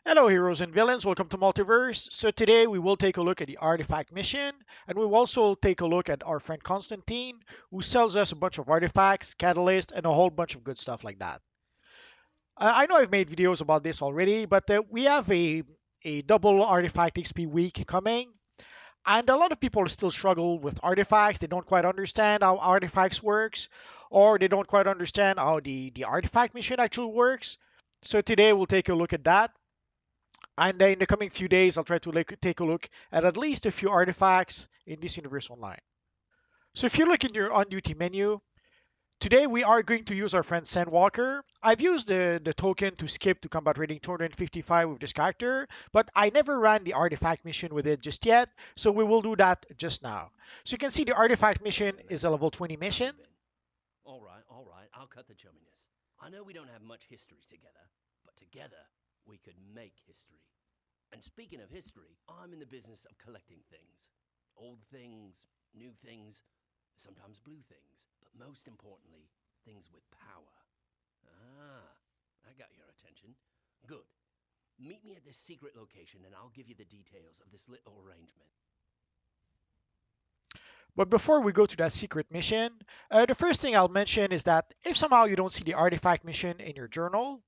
Hello, heroes and villains. Welcome to Multiverse. So today we will take a look at the artifact mission, and we will also take a look at our friend Constantine, who sells us a bunch of artifacts, catalysts, and a whole bunch of good stuff like that. I know I've made videos about this already, but we have a double artifact XP week coming, and a lot of people still struggle with artifacts. They don't quite understand how artifacts works, or they don't quite understand how the artifact mission actually works. So today we'll take a look at that. And in the coming few days, I'll try to take a look at least a few artifacts in this universe online. So if you look in your on-duty menu, today we are going to use our friend Sandwalker. I've used the token to skip to combat rating 255 with this character, but I never ran the artifact mission with it just yet, so we will do that just now. So you can see the artifact mission Hey, is mate. a level 20 How you mission. been? All right. I'll cut the chumminess. I know we don't have much history together, but together we could make history. And speaking of history, I'm in the business of collecting things. Old things, new things, sometimes blue things, but most importantly, things with power. Ah, I got your attention. Good. Meet me at this secret location and I'll give you the details of this little arrangement. But before we go to that secret mission, the first thing I'll mention is that if somehow you don't see the artifact mission in your journal,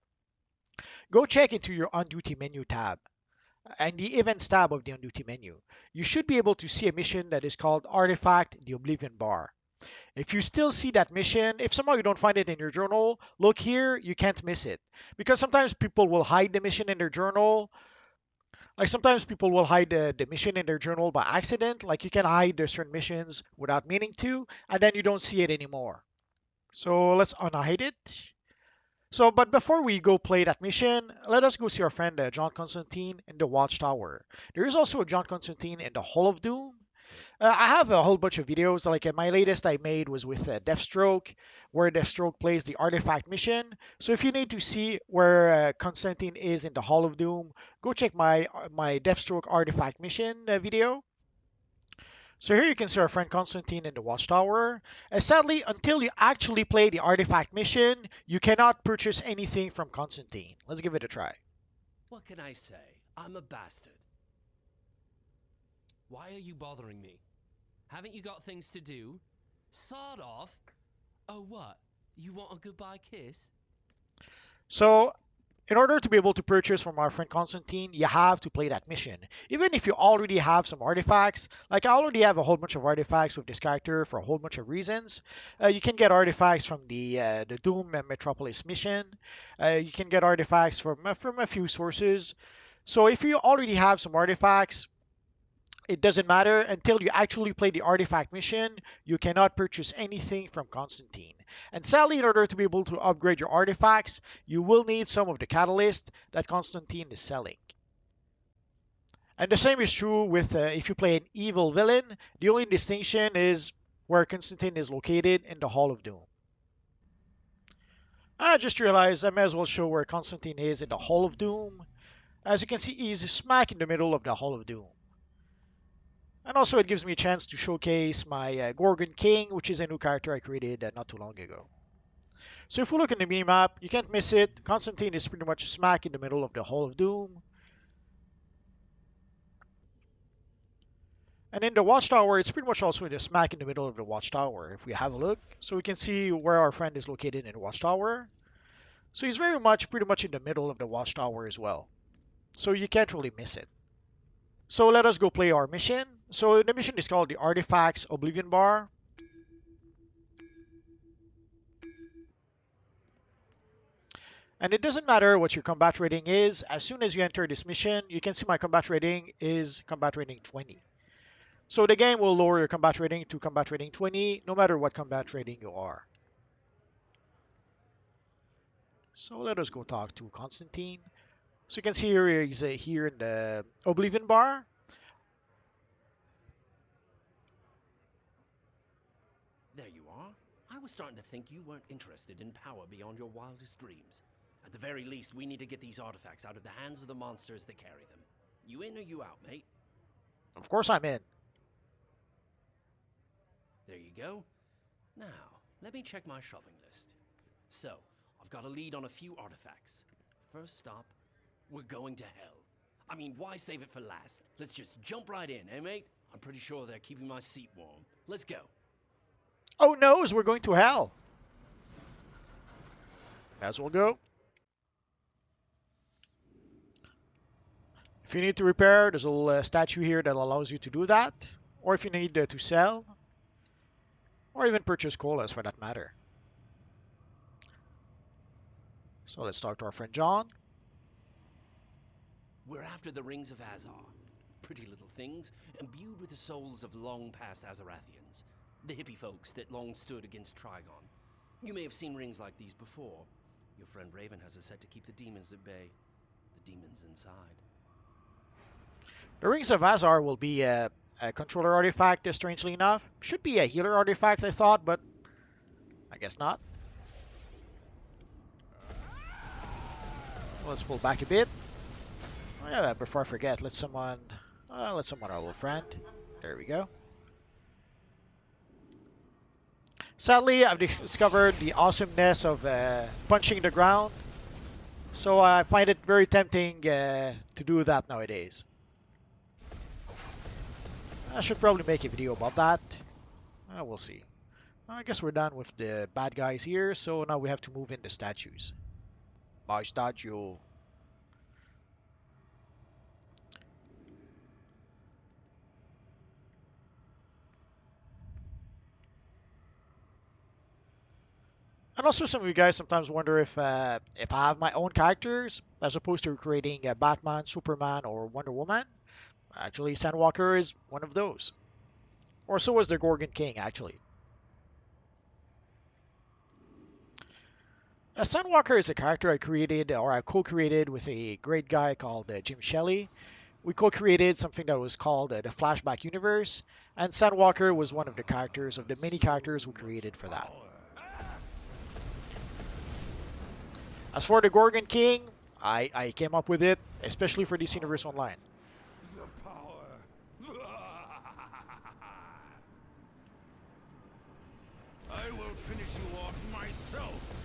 go check into your on-duty menu tab and the events tab of the on-duty menu. You should be able to see a mission that is called Artifact the Oblivion Bar. If you still see that mission, if somehow you don't find it in your journal, look here, you can't miss it. Because sometimes people will hide the mission in their journal. Like sometimes people will hide the mission in their journal by accident. Like you can hide the certain missions without meaning to, and then you don't see it anymore. So let's unhide it. So, but before we go play that mission, let us go see our friend John Constantine in the Watchtower. There is also a John Constantine in the Hall of Doom. I have a whole bunch of videos. Like my latest I made was with Deathstroke, where Deathstroke plays the artifact mission. So if you need to see where Constantine is in the Hall of Doom, go check my Deathstroke artifact mission video. So here you can see our friend Constantine in the Watchtower. Sadly, until you actually play the artifact mission, you cannot purchase anything from Constantine. Let's give it a try. What can I say? I'm a bastard. Why are you bothering me? Haven't you got things to do? Sod off? Oh, what? You want a goodbye kiss? So in order to be able to purchase from our friend Constantine, you have to play that mission. Even if you already have some artifacts, like I already have a whole bunch of artifacts with this character for a whole bunch of reasons. You can get artifacts from the Doom and Metropolis mission. You can get artifacts from a few sources. So if you already have some artifacts, it doesn't matter until you actually play the artifact mission. You cannot purchase anything from Constantine. And sadly, in order to be able to upgrade your artifacts, you will need some of the catalyst that Constantine is selling. And the same is true with if you play an evil villain. The only distinction is where Constantine is located in the Hall of Doom. I just realized I may as well show where Constantine is in the Hall of Doom. As you can see, he's smack in the middle of the Hall of Doom. And also it gives me a chance to showcase my Gorgon King, which is a new character I created not too long ago. So if we look in the minimap, you can't miss it. Constantine is pretty much smack in the middle of the Hall of Doom. And in the Watchtower, it's pretty much also in the smack in the middle of the Watchtower, if we have a look. So we can see where our friend is located in the Watchtower. So he's very much, pretty much in the middle of the Watchtower as well. So you can't really miss it. So let us go play our mission. So the mission is called the Artifacts Oblivion Bar. And it doesn't matter what your combat rating is. As soon as you enter this mission, you can see my combat rating is combat rating 20. So the game will lower your combat rating to combat rating 20, no matter what combat rating you are. So let us go talk to Constantine. So you can see here he's here in the Oblivion Bar. There you are. I was starting to think you weren't interested in power beyond your wildest dreams. At the very least, we need to get these artifacts out of the hands of the monsters that carry them. You in or you out, mate? Of course I'm in. There you go. Now, let me check my shopping list. So, I've got a lead on a few artifacts. First stop, We're going to hell. I mean, why save it for last? Let's just jump right in, eh, mate? I'm pretty sure they're keeping my seat warm. Let's go. Oh no, we're going to hell. As we'll go. If you need to repair, there's a little statue here that allows you to do that. Or if you need to sell, or even purchase colas for that matter. So let's talk to our friend John. We're after the rings of Azar. Pretty little things, imbued with the souls of long-past Azarathians. The hippie folks that long stood against Trigon. You may have seen rings like these before. Your friend Raven has a set to keep the demons at bay. The demons inside. The Rings of Azar will be a controller artifact, strangely enough. Should be a healer artifact, I thought, but I guess not. Let's pull back a bit. Oh, yeah, before I forget, let's summon our little friend. There we go. Sadly, I've discovered the awesomeness of punching the ground, so I find it very tempting to do that nowadays. I should probably make a video about that. We'll see. I guess we're done with the bad guys here, so now we have to move in the statues. My statue. And also, some of you guys sometimes wonder if I have my own characters as opposed to creating Batman, Superman, or Wonder Woman. Actually, Sandwalker is one of those. Or so was the Gorgon King, actually. Sandwalker is a character I created, or I co-created with a great guy called Jim Shelley. We co-created something that was called the Flashback Universe, and Sandwalker was one of the characters of the many characters we created for that. As for the Gorgon King, I came up with it, especially for DC Universe Online. The power. I will finish you off myself.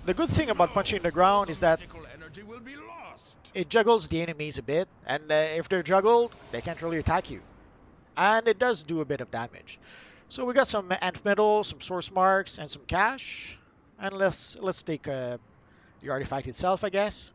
The good thing about punching the ground is that Energy will be lost. it juggles the enemies a bit, and if they're juggled, they can't really attack you. And it does do a bit of damage. So we got some Ant Metal, some Source Marks, and some cash. And let's take the artifact itself, I guess.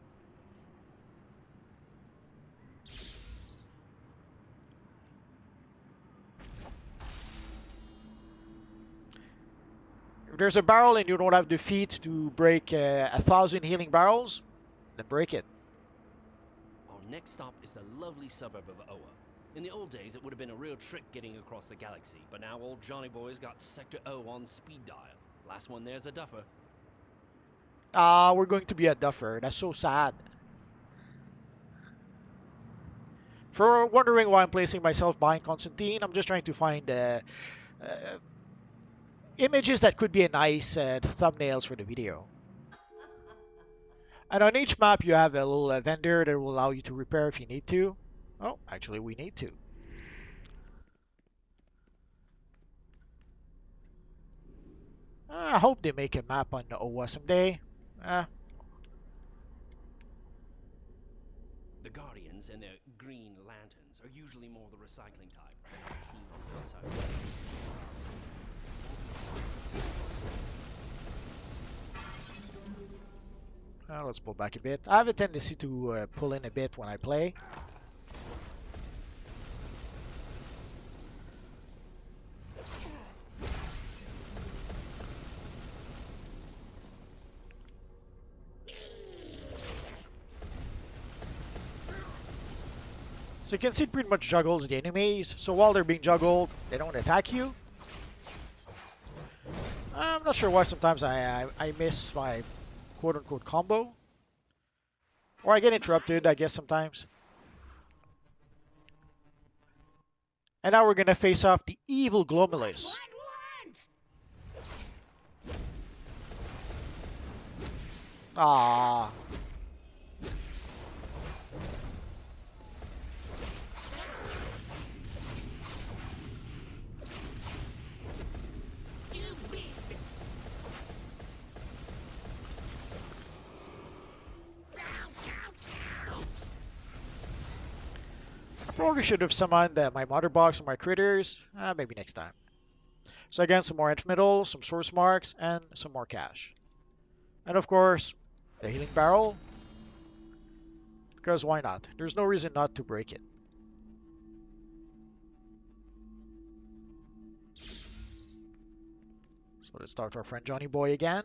If there's a barrel and you don't have the feet to break 1,000 healing barrels, then break it. Our next stop is the lovely suburb of Oa. In the old days, it would have been a real trick getting across the galaxy, but now old Johnny Boy's got Sector O on speed dial. Last one there's a duffer. We're going to be a duffer. That's so sad. For wondering why I'm placing myself behind Constantine, I'm just trying to find images that could be a nice thumbnails for the video. And on each map, you have a little vendor that will allow you to repair if you need to. Oh, actually, we need to. I hope they make a map on Oa someday. The Guardians and their green lanterns are usually more the recycling type. They're not keen on the outside. Let's pull back a bit. I have a tendency to pull in a bit when I play. So you can see it pretty much juggles the enemies. So while they're being juggled, they don't attack you. I'm not sure why sometimes I miss my quote-unquote combo. Or I get interrupted, I guess, sometimes. And now we're going to face off the evil Glomulus. Ah. Probably should have summoned my mother box or my critters. Maybe next time. So again, some more infinite, some source marks, and some more cash. And of course, the healing barrel. Because why not? There's no reason not to break it. So let's talk to our friend Johnny Boy again.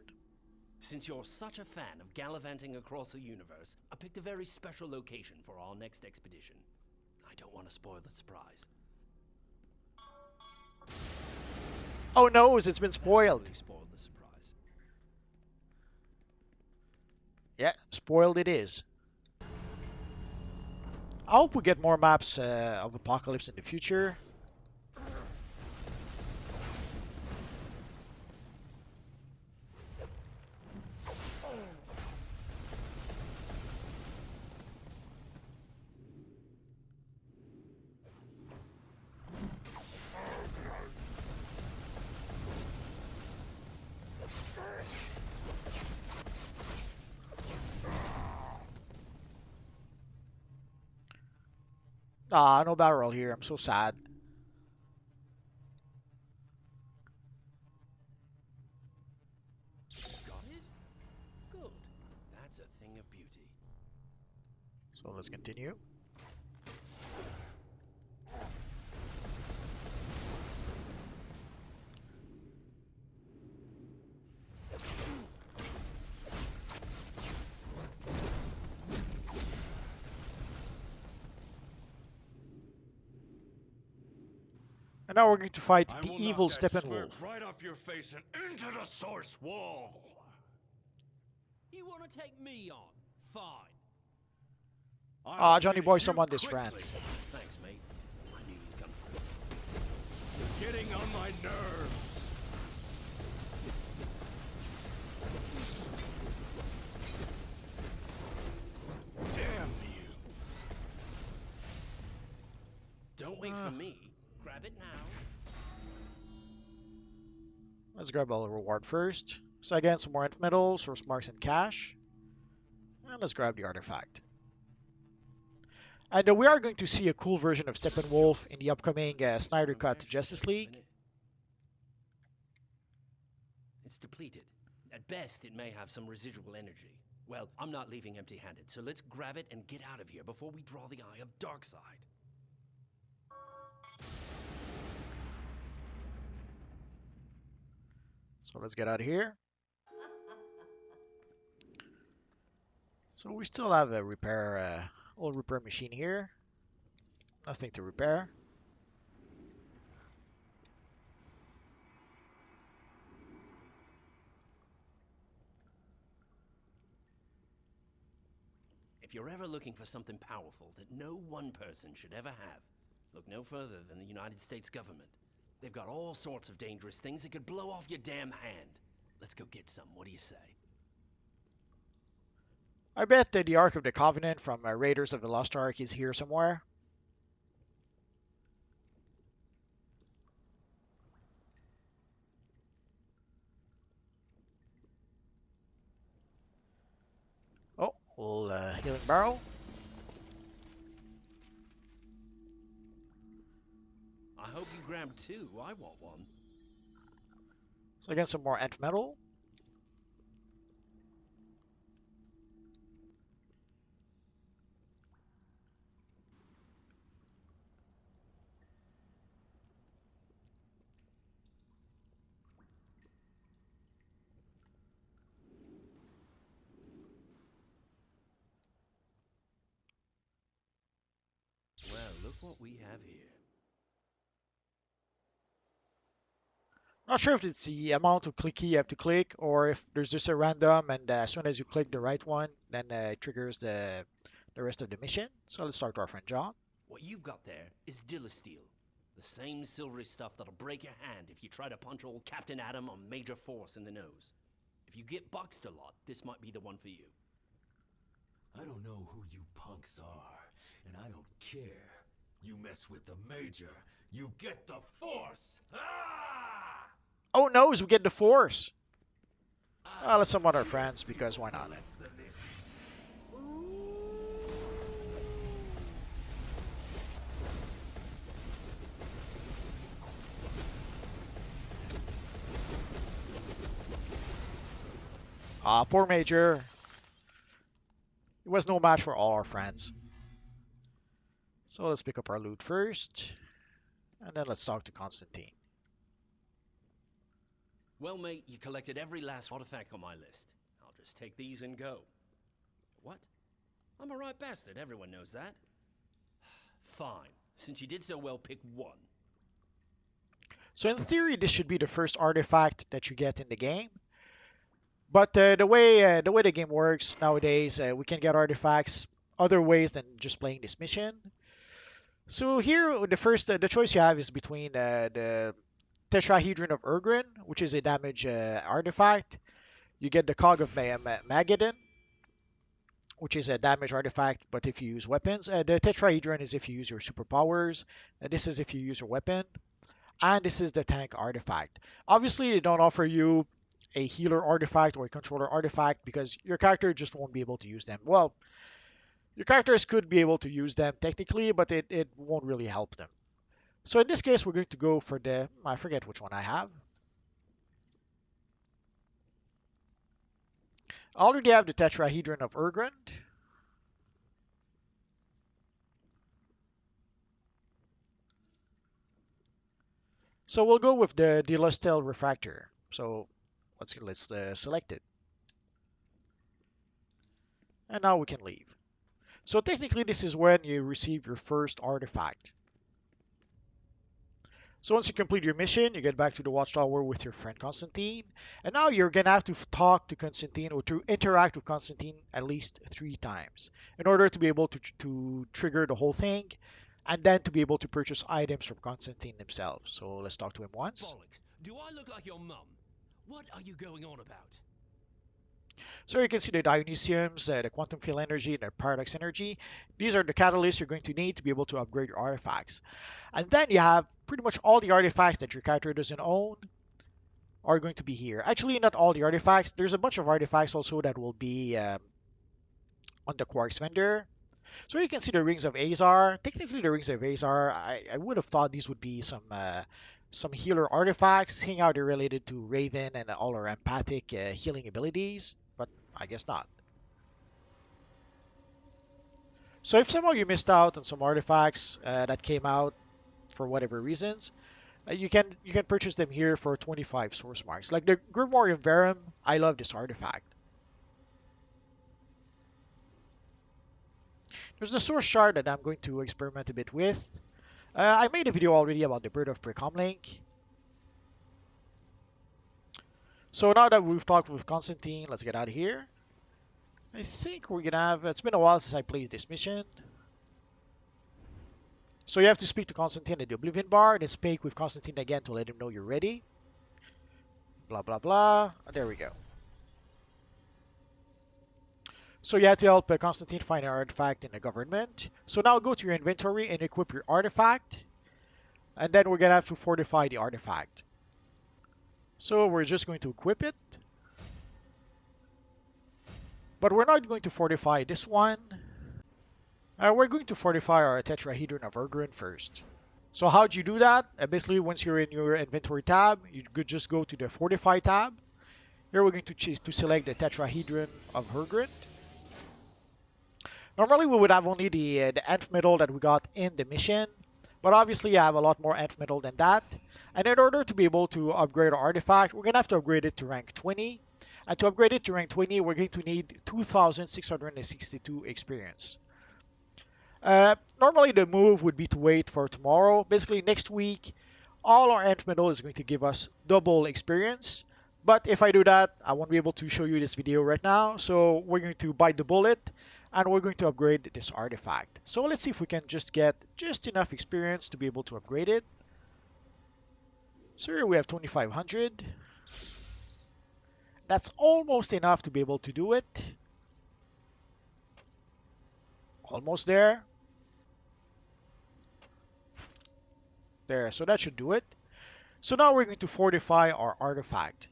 Since you're such a fan of gallivanting across the universe, I picked a very special location for our next expedition. I don't want to spoil the surprise. Oh no, it's been spoiled. Really spoiled the surprise. Yeah, spoiled it is. I hope we get more maps of Apocalypse in the future. Ah, no battle roll here. I'm so sad. Got it? Good. That's a thing of beauty. So let's continue. And now we're going to fight I the will evil knock that smirk Steppenwolf. right off your face and into the source wall. You want to take me on? Fine. I'll Johnny finish Boy you summoned his quickly. friend. Thanks, mate. I knew you'd come through. You're getting on my nerves. Damn you. Don't wait for me. Grab it now. Let's grab all the reward first. So again, some more infinite, source marks, and cash. And let's grab the artifact. And we are going to see a cool version of Steppenwolf in the upcoming Snyder Cut to Justice League. It's depleted. At best, it may have some residual energy. Well, I'm not leaving empty-handed, so let's grab it and get out of here before we draw the eye of Darkseid. So let's get out of here. So we still have a old repair machine here. Nothing to repair. If you're ever looking for something powerful that no one person should ever have, look no further than the United States government. They've got all sorts of dangerous things that could blow off your damn hand. Let's go get some. What do you say? I bet that the Ark of the Covenant from Raiders of the Lost Ark is here somewhere. Oh, little healing barrel. I hope you grab two. I want one. So again, some more ant metal. Well, look what we have here. Not sure if it's the amount of click key you have to click or if there's just a random and as soon as you click the right one, then it triggers the rest of the mission. So let's start with our friend John. What you've got there is Steel, the same silvery stuff that'll break your hand if you try to punch old Captain Atom on Major Force in the nose. If you get boxed a lot, this might be the one for you. I don't know who you punks are, and I don't care. You mess with the Major, you get the Force! Ah! Oh no, we get the Force. Let's summon our friends because why not? Less than this. Ah, poor Major. It was no match for all our friends. So let's pick up our loot first, and then let's talk to Constantine. Well, mate, you collected every last artifact on my list. I'll just take these and go. What? I'm a right bastard, everyone knows that. Fine. Since you did so well, pick one. So in theory, this should be the first artifact that you get in the game. But the way the game works nowadays, we can get artifacts other ways than just playing this mission. So here, the choice you have is between the Tetrahedron of Urgrin, which is a damage artifact. You get the Cog of Mageddon, which is a damage artifact, but if you use weapons. The Tetrahedron is if you use your superpowers. This is if you use your weapon. And this is the tank artifact. Obviously, they don't offer you a healer artifact or a controller artifact because your character just won't be able to use them. Well, your characters could be able to use them technically, but it won't really help them. So in this case, we're going to go for the, I forget which one I have. I already have the Tetrahedron of Urgrund. So we'll go with the Delustel Refractor. So let's select it. And now we can leave. So technically this is when you receive your first artifact. So once you complete your mission, you get back to the Watchtower with your friend Constantine. And now you're going to have to talk to Constantine or to interact with Constantine at least 3 times in order to be able to trigger the whole thing and then to be able to purchase items from Constantine himself. So let's talk to him once. Bollocks. Do I look like your mum? What are you going on about? So you can see the Dionysiums, the Quantum Field Energy, and the Paradox Energy. These are the catalysts you're going to need to be able to upgrade your artifacts. And then you have pretty much all the artifacts that your character doesn't own are going to be here. Actually, not all the artifacts. There's a bunch of artifacts also that will be on the Quarks vendor. So you can see the Rings of Azar. Technically, the Rings of Azar, I would have thought these would be some healer artifacts, seeing how they're related to Raven and all our empathic healing abilities, but I guess not. So if somehow you missed out on some artifacts that came out for whatever reasons, you can purchase them here for 25 source marks. Like the Grimoire Verum, I love this artifact. There's the source shard that I'm going to experiment a bit with. I made a video already about the Bird of Precomlink. So now that we've talked with Constantine, let's get out of here. I think we're gonna have, it's been a while since I played this mission. So you have to speak to Constantine at the Oblivion Bar, and then speak with Constantine again to let him know you're ready. Blah, blah, blah. There we go. So you have to help Constantine find an artifact in the government. So now go to your inventory and equip your artifact. And then we're going to have to fortify the artifact. So we're just going to equip it. But we're not going to fortify this one. We're going to fortify our Tetrahedron of Urgrun first. So how do you do that? Basically, once you're in your inventory tab, you could just go to the Fortify tab. Here we're going to choose to select the Tetrahedron of Urgrun. Normally we would have only the nth metal that we got in the mission, but obviously I have a lot more nth metal than that. And in order to be able to upgrade our artifact, we're going to have to upgrade it to rank 20. And to upgrade it to rank 20, we're going to need 2,662 experience. Normally the move would be to wait for tomorrow. Basically next week, all our nth metal is going to give us double experience. But if I do that, I won't be able to show you this video right now. So we're going to bite the bullet. And we're going to upgrade this artifact. So let's see if we can just get just enough experience to be able to upgrade it. So here we have 2,500. That's almost enough to be able to do it. Almost there. There, so that should do it. So now we're going to fortify our artifact.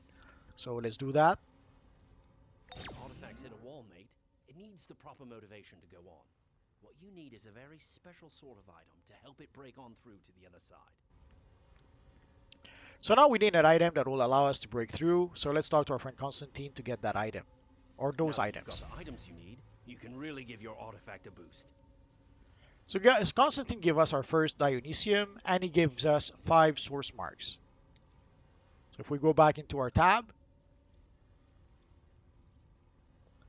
So let's do that. Artifacts hit a wall, mate. It needs the proper motivation to go on. What you need is a very special sort of item to help it break on through to the other side. So now we need an item that will allow us to break through. So let's talk to our friend Constantine to get that item. or those Now that you've got items. the items you need, you can really give your artifact a boost. So guys, Constantine gave us our first Dionysium, and he gives us 5 source marks. So if we go back into our tab,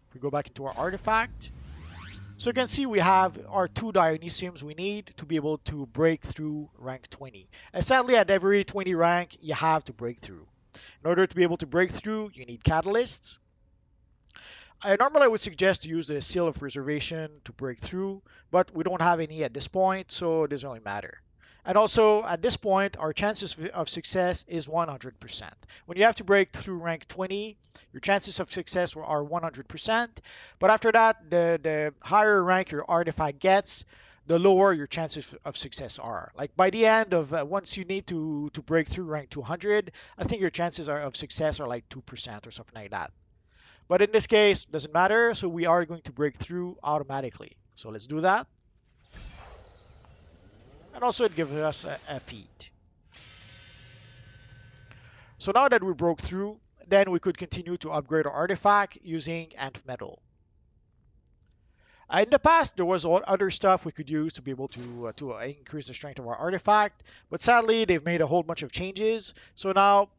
if we go back into our artifact, so you can see we have our 2 Dionysiums we need to be able to break through rank 20. And sadly, at every 20 rank, you have to break through. In order to be able to break through, you need catalysts. Normally I would suggest to use the Seal of Preservation to break through, but we don't have any at this point, so it doesn't really matter. And also, at this point, our chances of success is 100%. When you have to break through rank 20, your chances of success are 100%. But after that, the higher rank your artifact gets, the lower your chances of success are. Like by the end of once you need to break through rank 200, I think your chances of success are like 2% or something like that. But in this case, doesn't matter, so we are going to break through automatically. So let's do that. And also it gives us a feat. So now that we broke through, then we could continue to upgrade our artifact using Nth Metal. In the past, there was other stuff we could use to be able to increase the strength of our artifact, but sadly, they've made a whole bunch of changes. So now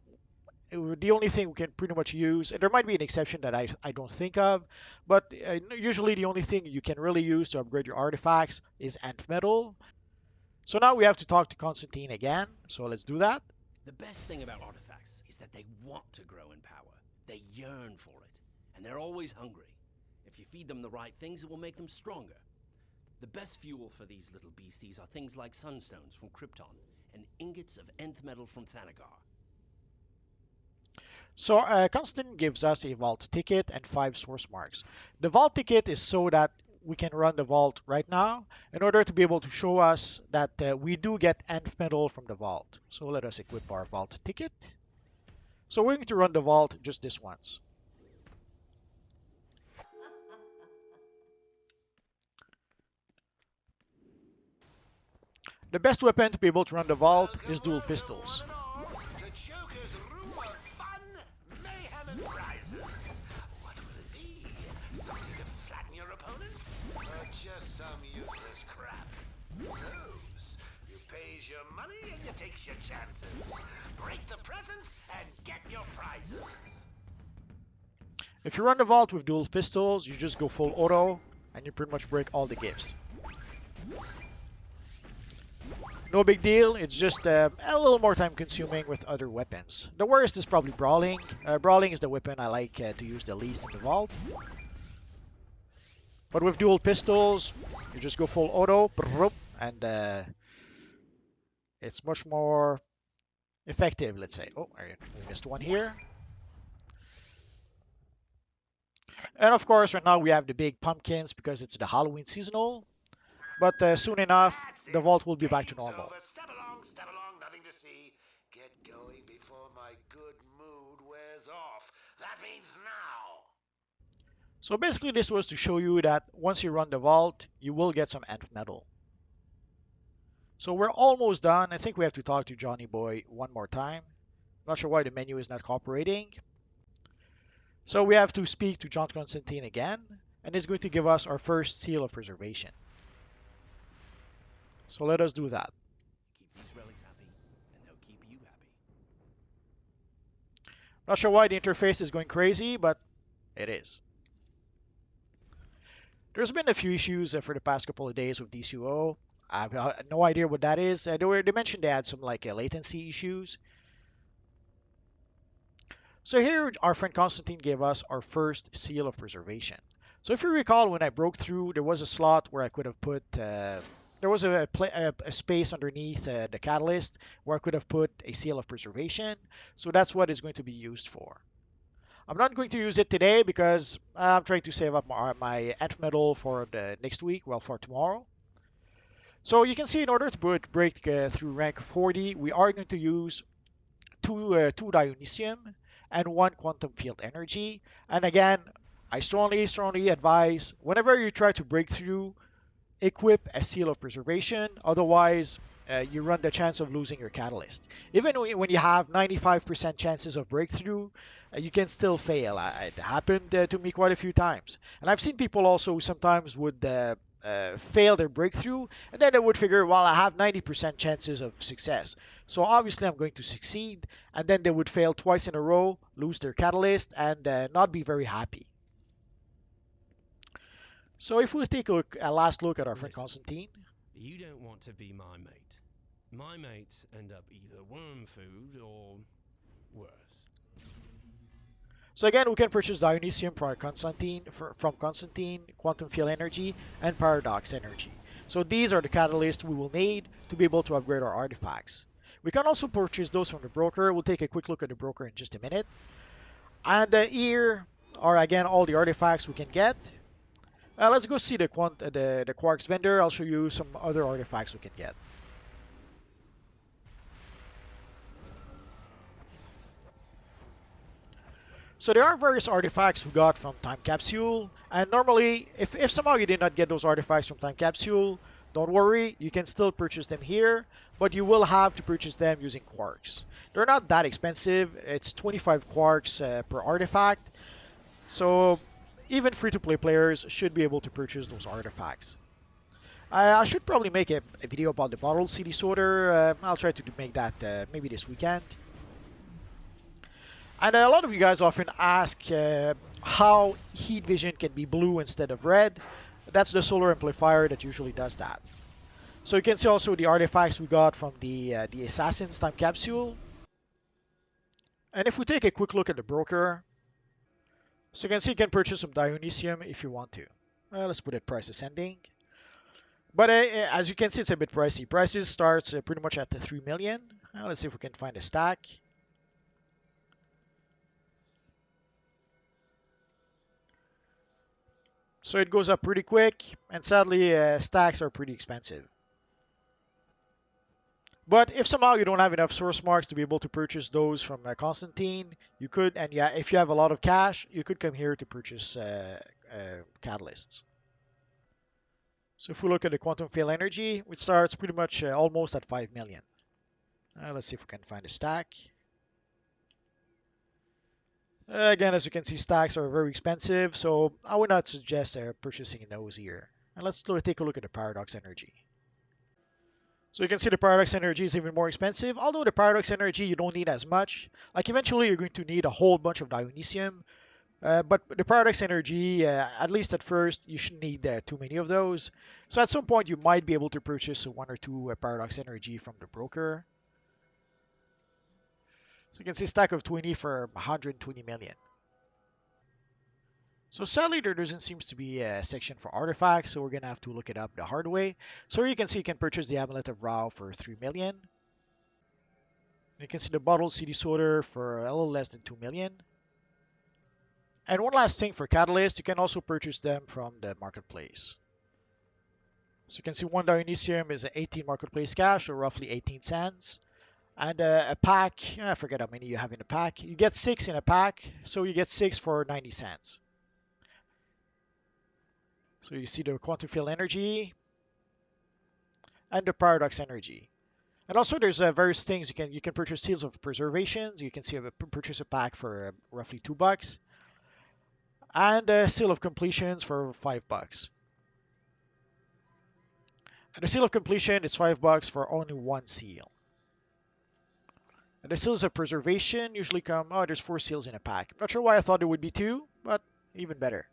the only thing we can pretty much use, and there might be an exception that I don't think of, but usually the only thing you can really use to upgrade your artifacts is Nth Metal. So now we have to talk to Constantine again, so let's do that. The best thing about artifacts is that they want to grow in power. They yearn for it, and they're always hungry. If you feed them the right things, it will make them stronger. The best fuel for these little beasties are things like sunstones from Krypton and ingots of Nth Metal from Thanagar. So Constantine gives us a vault ticket and 5 source marks. The vault ticket is so that we can run the vault right now in order to be able to show us that we do get Nth Metal from the vault. So let us equip our vault ticket. So we're going to run the vault just this once. The best weapon to be able to run the vault is dual pistols. To Joker's room of fun, mayhem, and prizes. What will it be? Something to flatten your opponents? Or just some useless crap? Who knows? You pays your money and you takes your chances. Break the presents and get your prizes. If you run the vault with dual pistols, you just go full auto and you pretty much break all the gifts. No big deal, it's just a little more time consuming with other weapons. The worst is probably Brawling. Brawling is the weapon I like to use the least in the vault. But with dual pistols, you just go full auto, and it's much more effective, let's say. Oh, we missed one here. And of course, right now we have the big pumpkins because it's the Halloween seasonal. But soon enough, the vault will be back to normal. Step along, nothing to see. Get going before my good mood wears off. That means now. So basically this was to show you that once you run the vault, you will get some Nth Metal. So we're almost done. I think we have to talk to Johnny Boy one more time. Not sure why the menu is not cooperating. So we have to speak to John Constantine again, and he's going to give us our first Seal of Preservation. So let us do that. Keep these relics happy, and they'll keep you happy. Not sure why the interface is going crazy, but it is. There's been a few issues for the past couple of days with DCUO. I have no idea what that is. They mentioned they had some like latency issues. So here our friend Constantine gave us our first Seal of Preservation. So if you recall, when I broke through, there was a slot where I could have put there was a space underneath the catalyst where I could have put a Seal of Preservation. So that's what it's going to be used for. I'm not going to use it today because I'm trying to save up my Nth Metal for the next week, well, for tomorrow. So you can see in order to break through rank 40, we are going to use two Dionysium and 1 Quantum Field Energy. And again, I strongly advise whenever you try to break through, equip a Seal of Preservation. Otherwise, you run the chance of losing your catalyst. Even when you have 95% chances of breakthrough, you can still fail. It happened to me quite a few times. And I've seen people also sometimes would fail their breakthrough, and then they would figure, well, I have 90% chances of success. So obviously I'm going to succeed. And then they would fail twice in a row, lose their catalyst, and not be very happy. So if we take a last look at our friend Listen, Constantine. you don't want to be my mate. My mates end up either worm food or worse. So again, we can purchase Dionysium from Constantine, Quantum Field Energy, and Paradox Energy. So these are the catalysts we will need to be able to upgrade our artifacts. We can also purchase those from the broker. We'll take a quick look at the broker in just a minute. And here are again all the artifacts we can get. Let's go see the Quarks vendor. I'll show you some other artifacts we can get. So there are various artifacts we got from Time Capsule, and normally, if somehow you did not get those artifacts from Time Capsule, don't worry, you can still purchase them here, but you will have to purchase them using quarks. They're not that expensive, it's 25 quarks per artifact, so even free-to-play players should be able to purchase those artifacts. I should probably make a video about the bottle CD sorter. I'll try to make that maybe this weekend. And a lot of you guys often ask how heat vision can be blue instead of red. That's the solar amplifier that usually does that. So you can see also the artifacts we got from the Assassin's Time Capsule. And if we take a quick look at the broker, so you can see you can purchase some Dionysium if you want to. Let's put it price ascending. But as you can see, it's a bit pricey. Prices starts pretty much at the 3 million. Let's see if we can find a stack. So it goes up pretty quick, and sadly, stacks are pretty expensive. But if somehow you don't have enough source marks to be able to purchase those from Constantine, you could, and yeah, if you have a lot of cash, you could come here to purchase catalysts. So if we look at the quantum field energy, it starts pretty much almost at 5 million. Let's see if we can find a stack. Again, as you can see, stacks are very expensive, so I would not suggest purchasing those here. And let's take a look at the paradox energy. So you can see the paradox energy is even more expensive, although the paradox energy you don't need as much. Like eventually you're going to need a whole bunch of Dionysium, but the paradox energy, at least at first, you shouldn't need too many of those. So at some point you might be able to purchase one or two paradox energy from the broker. So you can see stack of 20 for 120 million. So sadly, there doesn't seem to be a section for artifacts, so we're gonna have to look it up the hard way. So here you can see you can purchase the Amulet of Ra for 3 million. You can see the bottle CD sorter for a little less than 2 million. And one last thing for catalyst, you can also purchase them from the marketplace. So you can see one Dionysium is an 18 marketplace cash, or roughly 18 cents. And a pack, I forget how many you have in a pack. You get 6 in a pack, so you get 6 for 90 cents. So you see the quantum field energy and the paradox energy. And also there's various things you can purchase seals of preservations. You can see purchase a pack for roughly $2, and a seal of completions for $5. And the seal of completion is $5 for only one seal. And the seals of preservation usually come, oh, there's 4 seals in a pack. I'm not sure why I thought it would be 2, but even better.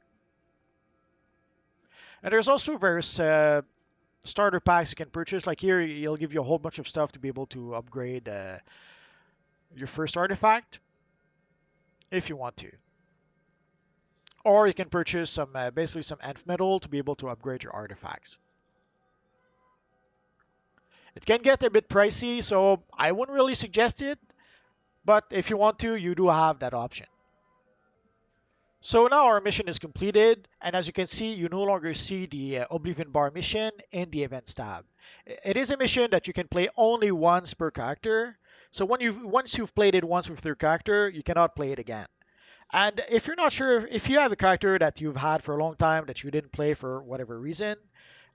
And there's also various starter packs you can purchase. Like here, it'll give you a whole bunch of stuff to be able to upgrade your first artifact, if you want to. Or you can purchase some basically some nth metal to be able to upgrade your artifacts. It can get a bit pricey, so I wouldn't really suggest it. But if you want to, you do have that option. So now our mission is completed, and as you can see, you no longer see the Oblivion Bar mission in the Events tab. It is a mission that you can play only once per character. So once you've played it once with your character, you cannot play it again. And if you're not sure, if you have a character that you've had for a long time that you didn't play for whatever reason,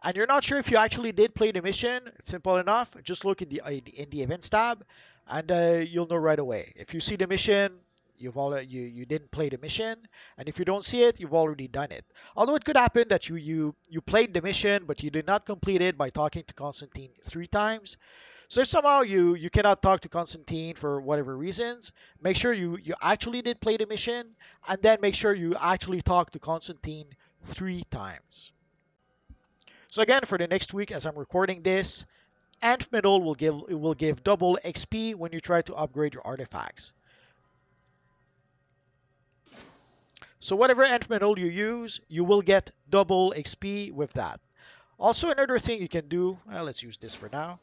and you're not sure if you actually did play the mission, it's simple enough. Just look in the events tab, and you'll know right away. If you see the mission, you didn't play the mission, and if you don't see it, you've already done it. Although it could happen that you played the mission, but you did not complete it by talking to Constantine 3 times. So if somehow you cannot talk to Constantine for whatever reasons, make sure you actually did play the mission, and then make sure you actually talk to Constantine 3 times. So again, for the next week, as I'm recording this, Ant Medal will give double XP when you try to upgrade your artifacts. So whatever Ant Medal you use, you will get double XP with that. Also, another thing you can do, let's use this for now.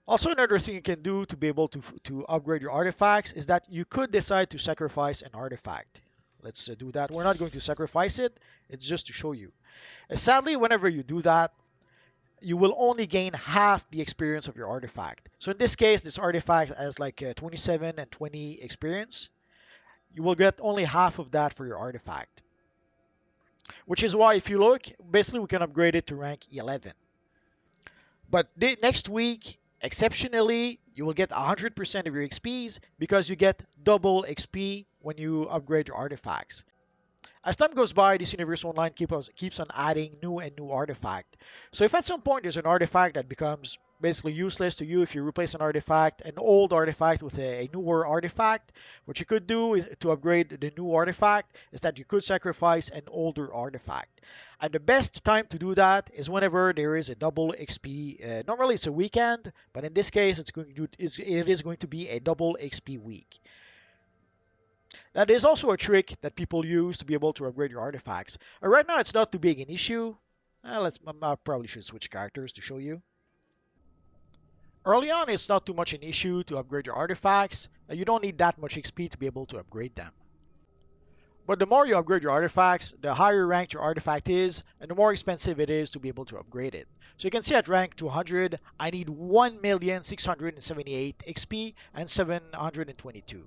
Also, another thing you can do to be able to upgrade your artifacts is that you could decide to sacrifice an artifact. Let's do that. We're not going to sacrifice it. It's just to show you. Sadly, whenever you do that, you will only gain half the experience of your artifact. So in this case, this artifact has like 27 and 20 experience. You will get only half of that for your artifact. Which is why if you look, basically we can upgrade it to rank 11. But next week, exceptionally, you will get 100% of your XPs because you get double XP when you upgrade your artifacts. As time goes by, this Universe Online keeps on adding new and new artifact. So if at some point there's an artifact that becomes basically useless to you, if you replace an old artifact with a newer artifact, what you could do is to upgrade the new artifact is that you could sacrifice an older artifact. And the best time to do that is whenever there is a double XP. Normally it's a weekend, but in this case it is going to be a double XP week. Now, there's also a trick that people use to be able to upgrade your artifacts. Right now, it's not too big an issue. I probably should switch characters to show you. Early on, it's not too much an issue to upgrade your artifacts. You don't need that much XP to be able to upgrade them. But the more you upgrade your artifacts, the higher ranked your artifact is, and the more expensive it is to be able to upgrade it. So you can see at rank 200, I need 1,678 XP and 722.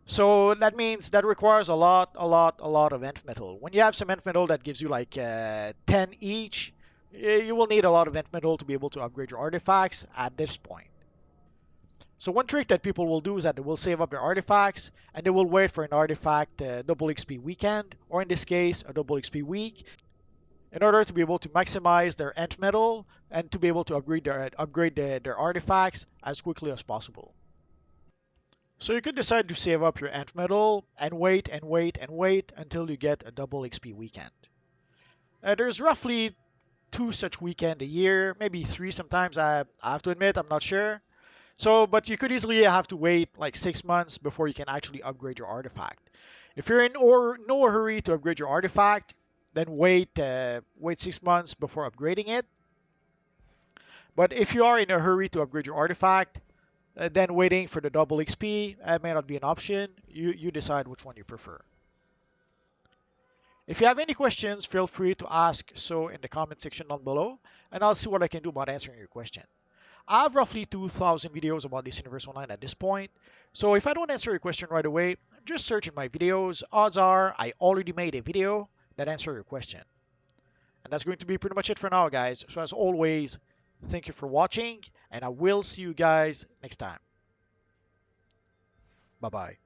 So that means that requires a lot of Nth metal. When you have some Nth metal that gives you like 10 each, you will need a lot of Nth metal to be able to upgrade your artifacts at this point. So one trick that people will do is that they will save up their artifacts and they will wait for an artifact double XP weekend, or in this case, a double XP week, in order to be able to maximize their Nth metal and to be able to upgrade their artifacts as quickly as possible. So you could decide to save up your Nth metal and wait until you get a double XP weekend. There's roughly 2 such weekend a year, maybe 3 sometimes. I have to admit, I'm not sure. So, but you could easily have to wait like 6 months before you can actually upgrade your artifact. If you're in no hurry to upgrade your artifact, then wait 6 months before upgrading it. But if you are in a hurry to upgrade your artifact, then waiting for the double XP may not be an option. You decide which one you prefer. If you have any questions, feel free to ask so in the comment section down below, and I'll see what I can do about answering your question. I have roughly 2,000 videos about this Universe Online at this point, so if I don't answer your question right away, just search in my videos. Odds are I already made a video that answers your question. And that's going to be pretty much it for now, guys. So as always, thank you for watching, and I will see you guys next time. Bye-bye.